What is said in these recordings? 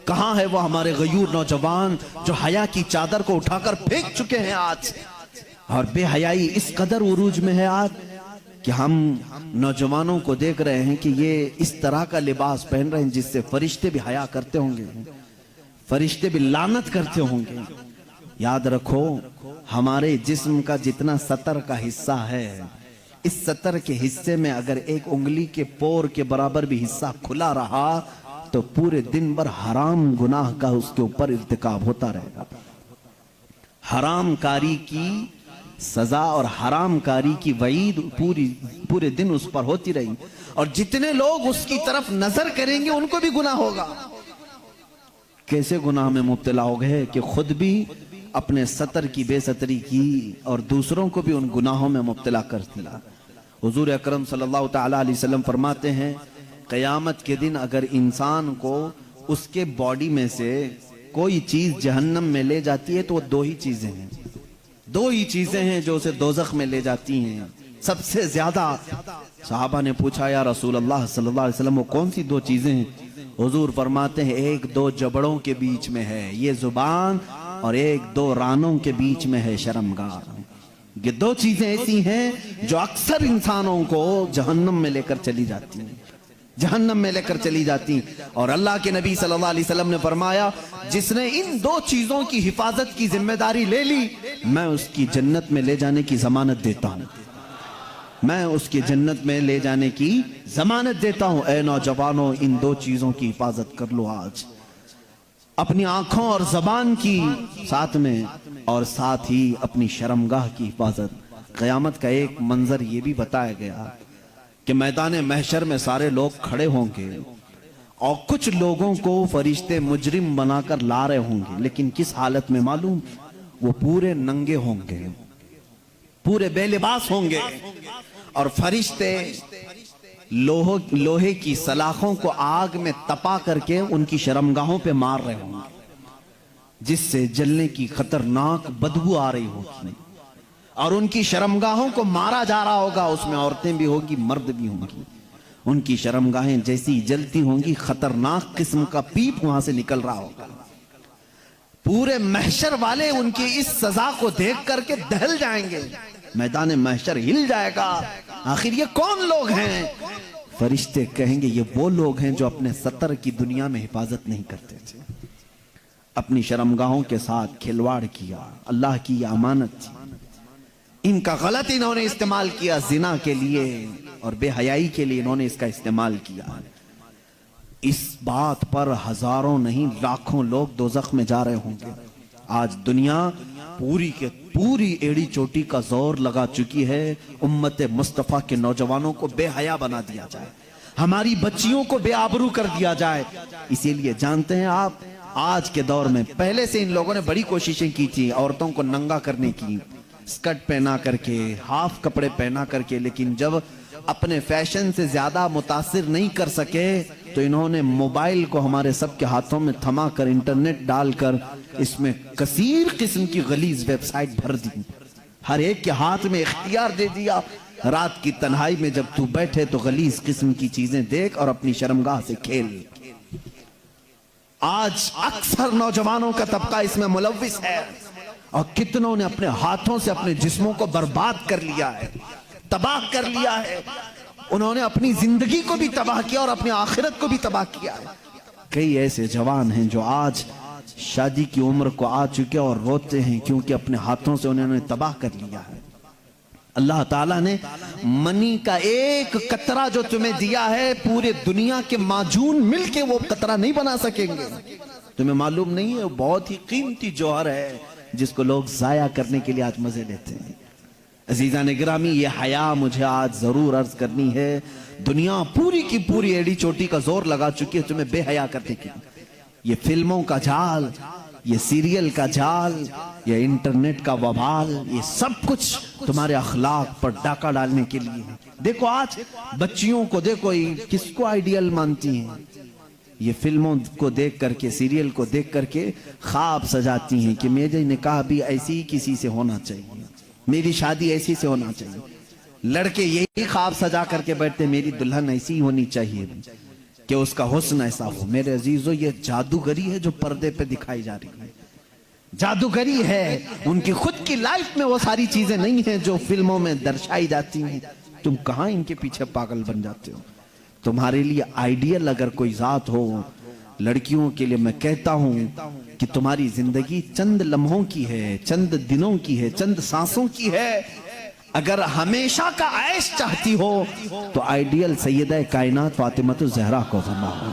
کہاں ہے وہ ہمارے غیور نوجوان جو حیا کی چادر کو اٹھا کر پھینک چکے ہیں آج؟ اور بے حیائی اس قدر عروج میں ہے آج کہ ہم نوجوانوں کو دیکھ رہے ہیں کہ یہ اس طرح کا لباس پہن رہے ہیں جس سے فرشتے بھی حیا کرتے ہوں گے، فرشتے بھی لعنت کرتے ہوں گے۔ یاد رکھو، ہمارے جسم کا جتنا سطر کا حصہ ہے، اس سطر کے حصے میں اگر ایک انگلی کے پور کے برابر بھی حصہ کھلا رہا تو پورے دن بھر حرام گناہ کا اس کے اوپر ارتکاب ہوتا رہے گا۔ حرام کاری کی سزا اور حرام کاری کی وعید پورے دن اس پر ہوتی رہی، اور جتنے لوگ اس کی طرف نظر کریں گے ان کو بھی گناہ ہوگا۔ کیسے گناہ میں مبتلا ہو گئے کہ خود بھی اپنے سطر کی بے ستری کی اور دوسروں کو بھی ان گناہوں میں مبتلا کر دیا۔ حضور اکرم صلی اللہ تعالی علیہ وسلم فرماتے ہیں، قیامت کے دن اگر انسان کو اس کے باڈی میں سے کوئی چیز جہنم میں لے جاتی ہے تو وہ دو ہی چیزیں ہیں جو اسے دوزخ میں لے جاتی ہیں سب سے زیادہ۔ صحابہ نے پوچھا، یا رسول اللہ صلی اللہ علیہ وسلم وہ کون سی دو چیزیں ہیں؟ حضور فرماتے ہیں، ایک دو جبڑوں کے بیچ میں ہے یہ زبان، اور ایک دو رانوں کے بیچ میں ہے شرمگاہ۔ یہ دو چیزیں ایسی ہیں جو اکثر انسانوں کو جہنم میں لے کر چلی جاتی ہیں، جہنم میں لے کر چلی جاتی۔ اور اللہ کے نبی صلی اللہ علیہ وسلم نے فرمایا، جس نے ان دو چیزوں کی حفاظت کی ذمہ داری لے لی، میں اس کی جنت میں لے جانے کی ضمانت دیتا ہوں، میں اس کی جنت میں لے جانے کی ضمانت دیتا ہوں۔ اے نوجوانوں، ان دو چیزوں کی حفاظت کر لو آج، اپنی آنکھوں اور زبان کی ساتھ میں، اور ساتھ ہی اپنی شرمگاہ کی حفاظت۔ قیامت کا ایک منظر یہ بھی بتایا گیا کہ میدان محشر میں سارے لوگ کھڑے ہوں گے اور کچھ لوگوں کو فرشتے مجرم بنا کر لا رہے ہوں گے، لیکن کس حالت میں معلوم؟ وہ پورے ننگے ہوں گے، پورے بے لباس ہوں گے، اور فرشتے لوہے کی سلاخوں کو آگ میں تپا کر کے ان کی شرمگاہوں پہ مار رہے ہوں گے، جس سے جلنے کی خطرناک بدبو آ رہی ہوگی، اور ان کی شرمگاہوں کو مارا جا رہا ہوگا۔ اس میں عورتیں بھی ہوگی، مرد بھی ہوں گی۔ ان کی شرمگاہیں جیسی جلتی ہوں گی، خطرناک قسم کا پیپ وہاں سے نکل رہا ہوگا۔ پورے محشر والے ان کی اس سزا کو دیکھ کر کے دہل جائیں گے، میدان محشر ہل جائے گا۔ آخر یہ کون لوگ ہیں؟ فرشتے کہیں گے، یہ وہ لوگ ہیں جو اپنے سطر کی دنیا میں حفاظت نہیں کرتے تھے، اپنی شرمگاہوں کے ساتھ کھلواڑ کیا، اللہ کی یہ امانت تھی، ان کا غلط انہوں نے استعمال کیا، زنا کے لیے اور بے حیائی کے لیے انہوں نے اس کا استعمال کیا۔ اس بات پر ہزاروں نہیں لاکھوں لوگ دوزخ میں جا رہے ہوں گے۔ آج دنیا پوری ایڑی چوٹی کا زور لگا چکی ہے امت مصطفیٰ کے نوجوانوں کو بے حیا بنا دیا جائے، ہماری بچیوں کو بے آبرو کر دیا جائے۔ اسی لیے جانتے ہیں آپ، آج کے دور میں پہلے سے ان لوگوں نے بڑی کوششیں کی تھی عورتوں کو ننگا کرنے کی، سکرٹ پہنا کر کے، ہاف کپڑے پہنا کر کے، لیکن جب اپنے فیشن سے زیادہ متاثر نہیں کر سکے تو انہوں نے موبائل کو ہمارے سب کے ہاتھوں میں تھما کر، انٹرنیٹ ڈال کر اس میں کثیر قسم کی غلیظ ویب سائٹ بھر دی، ہر ایک کے ہاتھ میں اختیار دے دیا۔ رات کی تنہائی میں جب تو بیٹھے تو غلیظ قسم کی چیزیں دیکھ اور اپنی شرمگاہ سے کھیل۔ آج اکثر نوجوانوں کا طبقہ اس میں ملوث ہے، اور کتنوں نے اپنے ہاتھوں سے اپنے جسموں کو برباد کر لیا ہے، تباہ کر لیا ہے۔ انہوں نے اپنی زندگی کو بھی تباہ کیا اور اپنی آخرت کو بھی تباہ کیا ہے۔ کئی ایسے جوان ہیں جو آج شادی کی عمر کو آ چکے اور روتے ہیں کیونکہ اپنے ہاتھوں سے انہوں نے تباہ کر لیا ہے۔ اللہ تعالیٰ نے منی کا ایک قطرہ جو تمہیں دیا ہے، پورے دنیا کے معجون مل کے وہ قطرہ نہیں بنا سکیں گے۔ تمہیں معلوم نہیں ہے وہ بہت ہی قیمتی جوہر ہے جس کو لوگ ضائع کرنے کے لیے آج مزے لیتے ہیں۔ عزیزان گرامی، یہ حیا مجھے آج ضرور عرض کرنی ہے۔ دنیا پوری کی پوری ایڑی چوٹی کا زور لگا چکی ہے تمہیں بے حیا کرنے کی۔ یہ فلموں کا جال، یہ سیریل کا جال، یہ انٹرنیٹ کا وبال، یہ سب کچھ تمہارے اخلاق پر ڈاکہ ڈالنے کے لیے ہے۔ دیکھو آج بچیوں کو دیکھو، کس کو آئیڈیل مانتی ہیں؟ یہ فلموں کو دیکھ کر کے، سیریل کو دیکھ کر کے خواب سجاتی ہیں کہ میرے نکاح بھی ایسی ہی کسی سے ہونا چاہیے، میری شادی ایسی سے ہونا چاہیے۔ لڑکے یہی خواب سجا کر کے بیٹھتے، میری دلہن ایسی ہی ہونی چاہیے۔ کہ اس کا حسن ایسا ہو۔ میرے عزیزو، یہ جادوگری ہے جو پردے پہ دکھائی جا رہی ہے، جادوگری ہے۔ ان کی خود کی لائف میں وہ ساری چیزیں نہیں ہیں جو فلموں میں درشائی جاتی ہیں۔ تم کہاں ان کے پیچھے پاگل بن جاتے ہو؟ تمہارے لیے آئیڈیل اگر کوئی ذات ہو، لڑکیوں کے لیے میں کہتا ہوں کہ تمہاری زندگی چند لمحوں کی ہے، چند دنوں کی ہے، چند سانسوں کی ہے۔ اگر ہمیشہ کا عیش چاہتی ہو تو آئیڈیل سیدہ کائنات فاطمہ الزہرا کو بناؤ،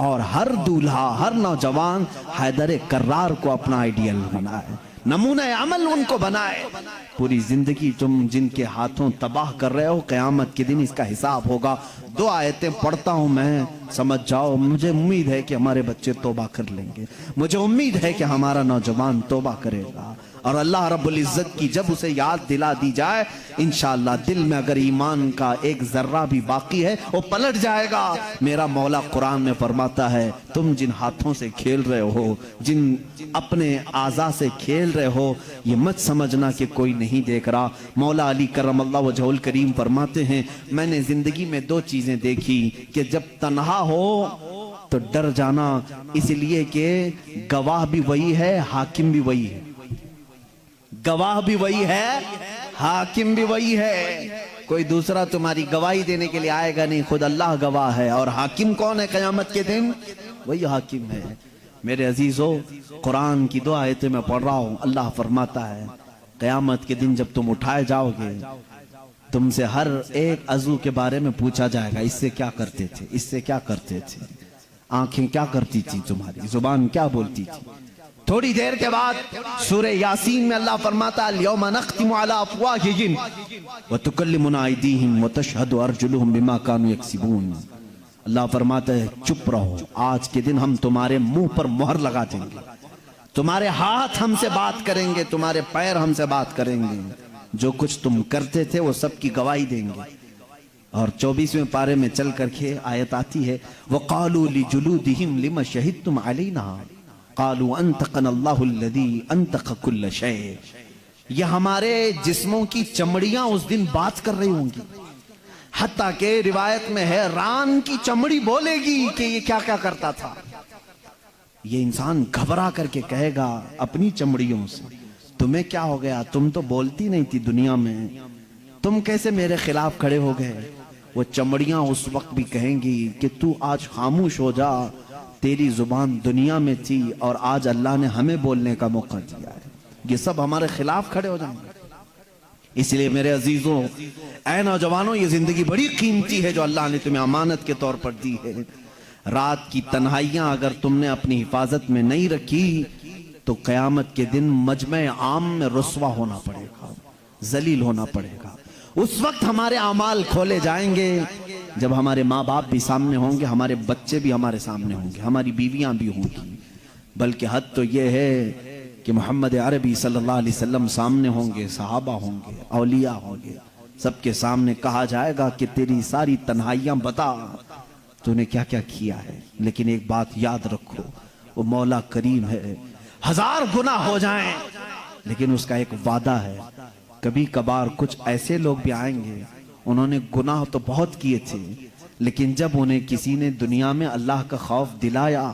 اور ہر دولہا، ہر نوجوان حیدر کرار کو اپنا آئیڈیل بنائے، نمونہ عمل ان کو بنائے۔ پوری زندگی تم جن کے ہاتھوں تباہ کر رہے ہو، قیامت کے دن اس کا حساب ہوگا۔ 2 آیتیں پڑھتا ہوں میں، سمجھ جاؤ۔ مجھے امید ہے کہ ہمارے بچے توبہ کر لیں گے، مجھے امید ہے کہ ہمارا نوجوان توبہ کرے گا، اور اللہ رب العزت کی جب اسے یاد دلا دی جائے، انشاءاللہ دل میں اگر ایمان کا ایک ذرہ بھی باقی ہے وہ پلٹ جائے گا۔ میرا مولا قرآن میں فرماتا ہے، تم جن ہاتھوں سے کھیل رہے ہو، جن اپنے اعضاء سے کھیل رہے ہو، یہ مت سمجھنا کہ کوئی نہیں دیکھ رہا۔ مولا علی کرم اللہ وجہہ الکریم فرماتے ہیں، میں نے زندگی میں 2 چیزیں دیکھی کہ جب تنہا ہو تو ڈر جانا، اس لیے کہ گواہ بھی وہی ہے، حاکم بھی وہی ہے۔ گواہ بھی وہی ہے، حاکم بھی وہی ہے۔ کوئی دوسرا تمہاری گواہی دینے کے لیے آئے گا نہیں، خود اللہ گواہ ہے۔ اور حاکم کون ہے قیامت کے دن؟ وہی حاکم ہے۔ میرے عزیزو، قرآن کی 2 آیتیں میں پڑھ رہا ہوں۔ اللہ فرماتا ہے، قیامت کے دن جب تم اٹھائے جاؤ گے، تم سے ہر ایک عضو کے بارے میں پوچھا جائے گا، اس سے کیا کرتے تھے، اس سے کیا کرتے تھے، آنکھیں کیا کرتی تھی تمہاری، زبان کیا بولتی تھی۔ تھوڑی دیر کے بعد سورہ یاسین میں اللہ فرماتا ہے، اليوم نختم على افواہہم وتکلمنا ایدیہم وتشہد ارجلہم بما کانوا یکسبون۔ اللہ فرماتا ہے، چپ رہو، آج کے دن ہم تمہارے منہ پر مہر لگا دیں گے، تمہارے ہاتھ ہم سے بات کریں گے، تمہارے پیر ہم سے بات کریں گے، جو کچھ تم کرتے تھے وہ سب کی گواہی دیں گے۔ اور 24ویں پارے میں چل کر کے آیت آتی ہے، وَقَالُوا لِجُلُودِهِمْ لِمَ شَهِدْتُمْ عَلَيْنَا قَالُوا أَنْتَقَنَا اللَّهُ الَّذِي أَنْتَقَ كُلَّ شَيْءٍ۔ یہ ہمارے جسموں کی چمڑیاں اس دن بات کر رہی ہوں گی، حتیٰ کہ روایت میں ہے ران کی چمڑی بولے گی کہ یہ کیا کیا کرتا تھا۔ یہ انسان گھبرا کر کے کہے گا اپنی چمڑیوں سے، تمہیں کیا ہو گیا، تم تو بولتی نہیں تھی دنیا میں، تم کیسے میرے خلاف کھڑے ہو گئے۔ وہ چمڑیاں اس وقت بھی کہیں گی کہ تو آج خاموش ہو جا، تیری زبان دنیا میں تھی اور آج اللہ نے ہمیں بولنے کا موقع دیا ہے۔ یہ سب ہمارے خلاف کھڑے ہو جائیں گے۔ اس لیے میرے عزیزوں، اے نوجوانوں، یہ زندگی بڑی قیمتی ہے جو اللہ نے تمہیں امانت کے طور پر دی ہے۔ رات کی تنہائیاں اگر تم نے اپنی حفاظت میں نہیں رکھی تو قیامت کے دن مجمع عام میں رسوا ہونا پڑے گا، ذلیل ہونا پڑے گا۔ اس وقت ہمارے اعمال کھولے جائیں گے جب ہمارے ماں باپ بھی سامنے ہوں گے، ہمارے بچے بھی ہمارے سامنے ہوں گے، ہماری بیویاں بھی ہوں گی، بلکہ حد تو یہ ہے کہ محمد عربی صلی اللہ علیہ وسلم سامنے ہوں گے، صحابہ ہوں گے، اولیاء ہوں گے، سب کے سامنے کہا جائے گا کہ تیری ساری تنہائیاں بتا، تو نے کیا کیا کیا ہے۔ لیکن ایک بات یاد رکھو، وہ مولا کریم ہے، 1000 گناہ ہو جائیں لیکن اس کا ایک وعدہ ہے، کبھی کبھار کچھ ایسے لوگ بھی آئیں گے، انہوں نے گناہ تو بہت کیے تھے، لیکن جب انہیں کسی نے دنیا میں اللہ کا خوف دلایا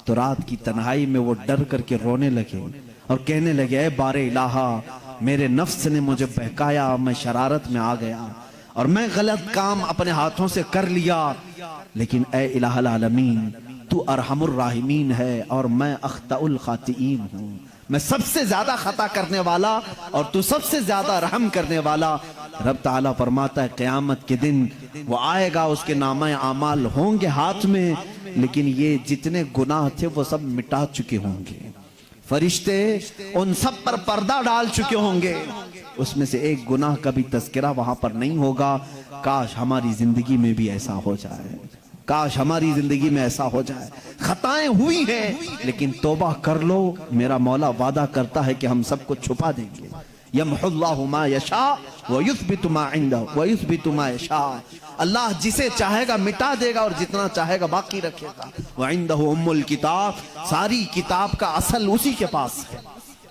تو رات کی تنہائی میں وہ ڈر کر کے رونے لگے اور کہنے لگے، اے بار الہا، میرے نفس نے مجھے بہکایا، میں شرارت میں آ گیا اور میں غلط کام اپنے ہاتھوں سے کر لیا، لیکن اے الہ العالمین، تو ارحم الراحمین ہے اور میں اخطأ الخاطئین ہوں، میں سب سے زیادہ خطا کرنے والا اور تو سب سے زیادہ رحم کرنے والا۔ رب تعالیٰ فرماتا ہے قیامت کے دن وہ آئے گا، اس کے نامہ اعمال ہوں گے ہاتھ میں، لیکن یہ جتنے گناہ تھے وہ سب مٹا چکے ہوں گے، فرشتے ان سب پر پردہ ڈال چکے ہوں گے، اس میں سے ایک گناہ کا بھی تذکرہ وہاں پر نہیں ہوگا۔ کاش ہماری زندگی میں بھی ایسا ہو جائے، کاش ہماری زندگی میں ایسا ہو جائے۔ خطائیں ہوئی ہیں لیکن توبہ کر لو، میرا مولا وعدہ کرتا ہے کہ ہم سب کو چھپا دیں گے۔ یمحو اللہ ما یشاء ویثبت ما عنده ویثبت ما یشاء، اللہ جسے چاہے گا مٹا دے گا اور جتنا چاہے گا باقی رکھے گا۔ وعنده ام الکتاب، ساری کتاب کا اصل اسی کے پاس ہے،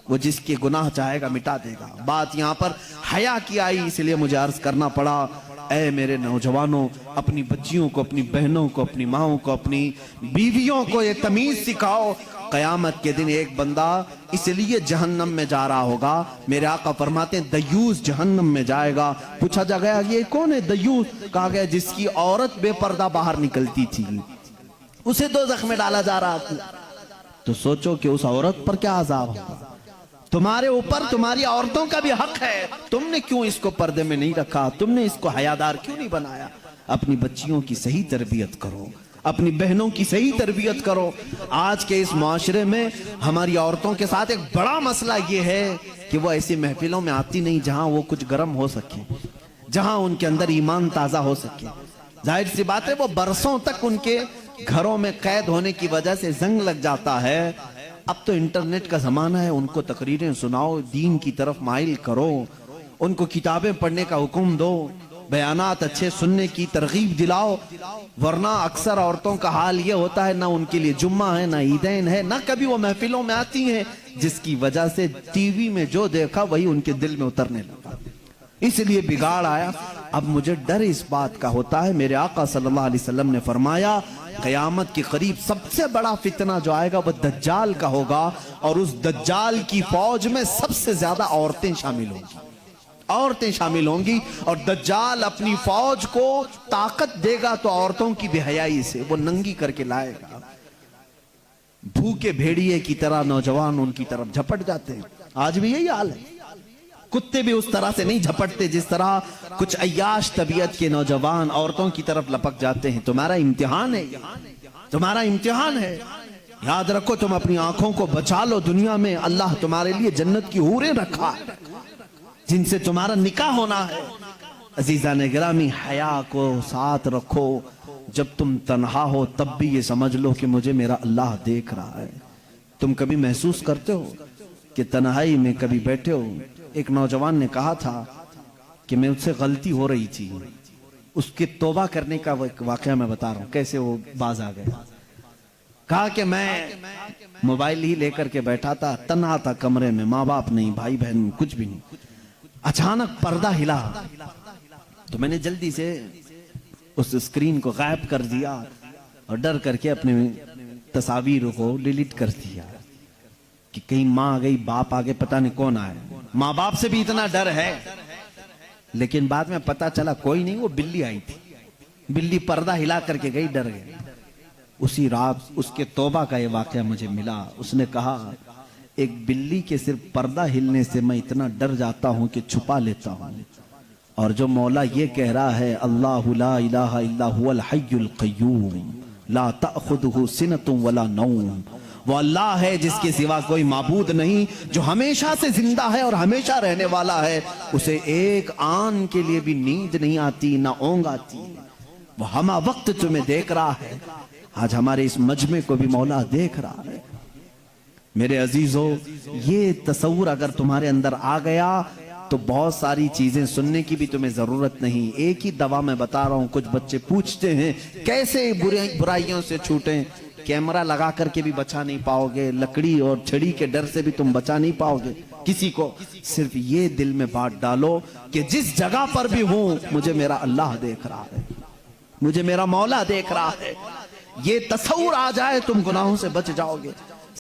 وہ جس کے گناہ چاہے گا مٹا دے گا۔ بات یہاں پر حیا کی آئی، اس لیے مجھے عرض کرنا پڑا اے میرے نوجوانوں، اپنی بچیوں کو، اپنی بہنوں کو، اپنی ماؤں کو، اپنی بیویوں کو یہ تمیز سکھاؤ۔ قیامت کے دن ایک بندہ اس لیے جہنم میں جا رہا ہوگا، میرے آقا فرماتے ہیں دیوس جہنم میں جائے گا۔ پوچھا جا گیا یہ کون ہے دیوس؟ کہا گیا جس کی عورت بے پردہ باہر نکلتی تھی، اسے دوزخ میں ڈالا جا رہا تھا۔ تو سوچو کہ اس عورت پر کیا عذاب ہوگا۔ تمہارے اوپر تمہاری عورتوں کا بھی حق ہے، تم نے کیوں اس کو پردے میں نہیں رکھا؟ تم نے اس کو حیادار کیوں نہیں بنایا؟ اپنی بچیوں کی صحیح تربیت کرو، اپنی بہنوں کی صحیح تربیت کرو۔ آج کے اس معاشرے میں ہماری عورتوں کے ساتھ ایک بڑا مسئلہ یہ ہے کہ وہ ایسی محفلوں میں آتی نہیں جہاں وہ کچھ گرم ہو سکے، جہاں ان کے اندر ایمان تازہ ہو سکے۔ ظاہر سی بات ہے وہ برسوں تک ان کے گھروں میں قید ہونے کی وجہ سے زنگ لگ جاتا ہے۔ اب تو انٹرنیٹ کا زمانہ ہے، ان کو تقریریں سناؤ، دین کی طرف مائل کرو، ان کو کتابیں پڑھنے کا حکم دو، بیانات اچھے سننے کی ترغیب دلاؤ۔ ورنہ اکثر عورتوں کا حال یہ ہوتا ہے نہ ان کے لیے جمعہ ہے، نہ عیدین ہے، نہ کبھی وہ محفلوں میں آتی ہیں، جس کی وجہ سے ٹی وی میں جو دیکھا وہی ان کے دل میں اترنے لگا، اس لیے بگاڑ آیا۔ اب مجھے ڈر اس بات کا ہوتا ہے، میرے آقا صلی اللہ علیہ وسلم نے فرمایا قیامت کے قریب سب سے بڑا فتنہ جو آئے گا وہ دجال کا ہوگا، اور اس دجال کی فوج میں سب سے زیادہ عورتیں شامل ہوں گی، عورتیں شامل ہوں گی۔ اور دجال اپنی فوج کو طاقت دے گا تو عورتوں کی بے حیائی سے وہ ننگی کر کے لائے گا۔ بھوکے بھیڑیے کی طرح نوجوان ان کی طرف جھپٹ جاتے ہیں، آج بھی یہی حال ہے۔ کتے بھی اس طرح سے نہیں جھپٹتے جس طرح کچھ عیاش طبیعت کے نوجوان عورتوں کی طرف لپک جاتے ہیں۔ تمہارا امتحان ہے، تمہارا امتحان ہے، یاد رکھو تم اپنی آنکھوں کو بچا لو۔ دنیا میں اللہ تمہارے لیے جنت کی حوریں رکھا ہے جن سے تمہارا نکاح ہونا ہے۔ عزیزان گرامی، حیا کو ساتھ رکھو، جب تم تنہا ہو تب بھی یہ سمجھ لو کہ مجھے میرا اللہ دیکھ رہا ہے۔ تم کبھی محسوس کرتے ہو کہ تنہائی میں کبھی بیٹھے ہو؟ ایک نوجوان نے کہا تھا کہ میں اس سے غلطی ہو رہی تھی، اس کے توبہ کرنے کا وہ ایک واقعہ میں بتا رہا ہوں کیسے وہ باز آ گیا۔ کہا کہ میں موبائل ہی لے کر کے بیٹھا تھا، تنہا تھا کمرے میں، ماں باپ نہیں، بھائی بہن کچھ بھی نہیں، اچانک پردہ ہلا تو میں نے جلدی سے اس اسکرین کو غائب کر دیا اور ڈر کر کے اپنے تصاویر کو ڈیلیٹ کر دیا کہ کہیں ماں آ گئی، باپ آگے، پتہ نہیں کون آئے۔ ماں باپ سے بھی اتنا ڈر ہے، لیکن بعد میں پتہ چلا کوئی نہیں، وہ بلی آئی تھی، بلی پردہ ہلا کر کے گئی، ڈر گئی۔ اسی رات اس کے توبہ کا یہ واقعہ مجھے ملا۔ اس نے کہا ایک بلی کے صرف پردہ ہلنے سے میں اتنا ڈر جاتا ہوں کہ چھپا لیتا ہوں، اور جو مولا یہ کہہ رہا ہے اللہ لا الہ الا هو الحی القیوم لا تأخذہ سنۃ ولا نوم، وہ اللہ ہے جس کے سوا کوئی معبود نہیں، جو ہمیشہ سے زندہ ہے اور ہمیشہ رہنے والا ہے، اسے ایک آن کے لیے بھی نیند نہیں آتی، نہ اونگ آتی، وہ ہمہ وقت تمہیں دیکھ رہا ہے۔ آج ہمارے اس مجمع کو بھی مولا دیکھ رہا ہے۔ میرے عزیزو، یہ تصور اگر تمہارے اندر آ گیا تو بہت ساری چیزیں سننے کی بھی تمہیں ضرورت نہیں۔ ایک ہی دوا میں بتا رہا ہوں، کچھ بچے پوچھتے ہیں کیسے برائیوں سے چھوٹیں؟ کیمرہ لگا کر کے بھی بچا نہیں پاؤ گے، لکڑی اور چھڑی کے ڈر سے بھی تم بچا نہیں پاؤ گے کسی کو۔ صرف یہ دل میں بات ڈالو کہ جس جگہ پر بھی ہوں مجھے میرا اللہ دیکھ رہا ہے، مجھے میرا مولا دیکھ رہا ہے۔ یہ تصور آ جائے تم گناہوں سے بچ جاؤ گے۔